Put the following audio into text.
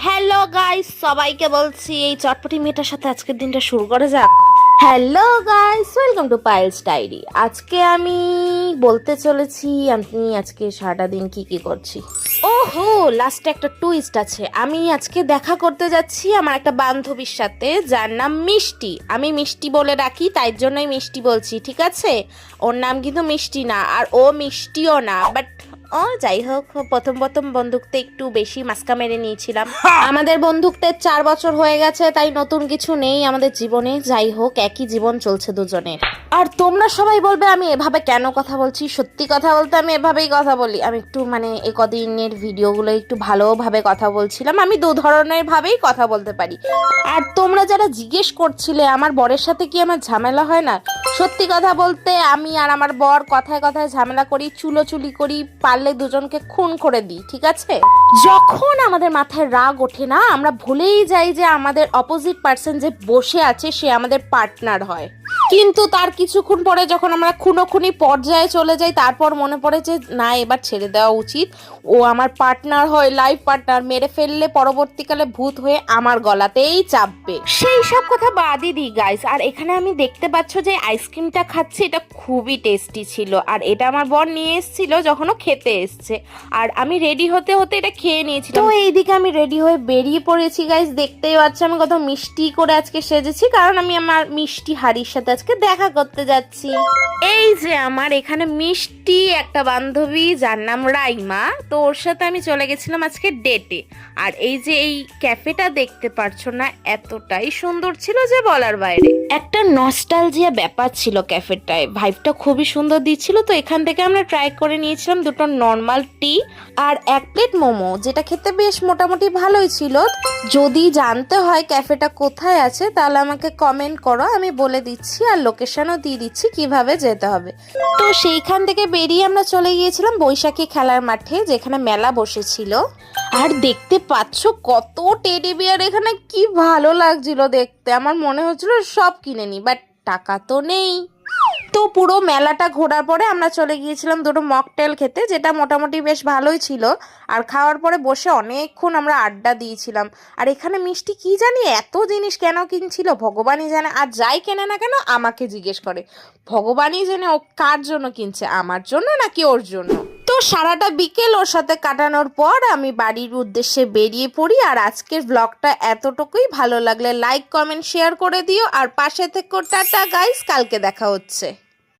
Hello guys, সবাইকে বলছি এই চটপটি মেয়েটার সাথে আজকের দিনটা শুরু করা যাক। Hello guys, welcome to piles diary. আজকে আমি বলতে চলেছি আমি আজকে সারাটা দিন কি করছি। ওহো, লাস্টে একটা টুইস্ট আছে। আমি আজকে দেখা করতে যাচ্ছি আমার একটা বান্ধবীর সাথে, যার নাম মিষ্টি। আমি মিষ্টি বলে রাখি, তাই জন্যই মিষ্টি বলছি, ঠিক আছে? ওর নাম কিন্তু মিষ্টি না, আর ও মিষ্টিও না, বাট যাই হোক, প্রথম বন্ধুত্বে একটু বেশি মাস্কা মেরে নিয়েছিলাম। আমাদের বন্ধুত্বের 4 বছর হয়ে গেছে, তাই নতুন কিছু নেই আমাদের জীবনে। যাই হোক, একই জীবন চলছে দুজনের। আর তোমরা সবাই বলবে আমি এভাবে কেন কথা বলছি। সত্যি কথা বলতে আমি এভাবেই কথা বলি। আমি একটু এই কদিনের ভিডিওগুলো একটু ভালোভাবে কথা বলছিলাম। আমি দু ধরনের ভাবেই কথা বলতে পারি। আর তোমরা যারা জিজ্ঞেস করছিলে আমার বরের সাথে কি আমার ঝামেলা হয় না, সত্যি কথা বলতে আমি আর আমার বর কথায় কথায় ঝামেলা করি, চুলোচুলি করি, পারলে দুজনকে খুন করে দিই, ঠিক আছে? যখন আমাদের মাথায় রাগ ওঠে না, আমরা ভুলেই যাই যে আমাদের অপোজিট পার্সন যে বসে আছে সে আমাদের পার্টনার হয়। কিন্তু তার কিছুক্ষণ পরে যখন আমরা খুনোখুনি পর্যায়ে চলে যাই, তারপর মনে পড়ে যে না, এবার ছেড়ে দেওয়া উচিত। ও আমার পার্টনার হয়, লাইফ পার্টনার। মেরে ফেললে পরবর্তীকালে ভূত হয়ে আমার গলাতেই চাপবে। সেই সব কথা বাদই দিই গাইস। আর এখানে আমি দেখতে পাচ্ছ যে আইসক্রিমটা খাচ্ছি, এটা খুবই টেস্টি ছিল। আর এটা আমার বর নিয়ে এসেছিল যখন ও খেতে এসছে, আর আমি রেডি হতে হতে এটা খেয়ে নিয়েছিলাম। তো এইদিকে আমি রেডি হয়ে বেরিয়ে পড়েছি গাইস। দেখতেই পাচ্ছ আমি কত মিষ্টি করে আজকে সেজেছি, কারণ আমি আমার মিষ্টি হাড়ির সাথে আজকে দেখা করতে যাচ্ছি। এই যে আমার এখানে মিষ্টি একটা বান্ধবী, যার নাম রাইমা। তো ওর সাথে আমি চলে গেছিলাম আজকে ডেটে। আর এই যে এই ক্যাফেটা দেখতে পারছো না, এতটাই সুন্দর ছিল যে বলার বাইরে। একটা নস্টালজিয়া ব্যাপার ছিল ক্যাফেটায়, ভাইবটা খুবই সুন্দর দিচ্ছিল। তো এখান থেকে আমরা ট্রাই করে নিয়েছিলাম দুটো নর্মাল টি আর 1 প্লেট মোমো, যেটা খেতে বেশ মোটামুটি ভালোই ছিল। যদি জানতে হয় ক্যাফেটা কোথায় আছে, তাহলে আমাকে কমেন্ট করো, আমি বলে দিচ্ছি, আর লোকেশনও দিয়ে দিচ্ছি কিভাবে যেতে হবে। তো সেইখান থেকে বেরিয়ে আমরা চলে গিয়েছিলাম বৈশাখী খেলার মাঠে, যেখানে মেলা বসেছিল। আর দেখতে পাচ্ছ কত টেডি বিয়ার এখানে, কি ভালো লাগছিল দেখতে। আমার মনে হচ্ছিল সব কিনে নি, বাট টাকা তো নেই। তো পুরো মেলাটা ঘোরার পরে আমরা চলে গিয়েছিলাম দুটো মকটেল খেতে, যেটা মোটামুটি বেশ ভালোই ছিল। আর খাওয়ার পরে বসে অনেকক্ষণ আমরা আড্ডা দিয়েছিলাম। আর এখানে মিষ্টি কি জানি এত জিনিস কেন কিনছিল ভগবানই জানে। আর যাই কেনে না কেন আমাকে জিজ্ঞেস করে, ভগবানই জানে ও কার জন্য কিনছে, আমার জন্য নাকি ওর জন্য। তো সারাটা বিকেল ওর সাথে কাটানোর পর আমি বাড়ির উদ্দেশ্যে বেরিয়ে পড়ি। আর আজকের ব্লগটা এতটুকুই। ভালো লাগলে লাইক, কমেন্ট, শেয়ার করে দিও। আর পাশে থেকে টাটা গাইস, কালকে দেখা হচ্ছে।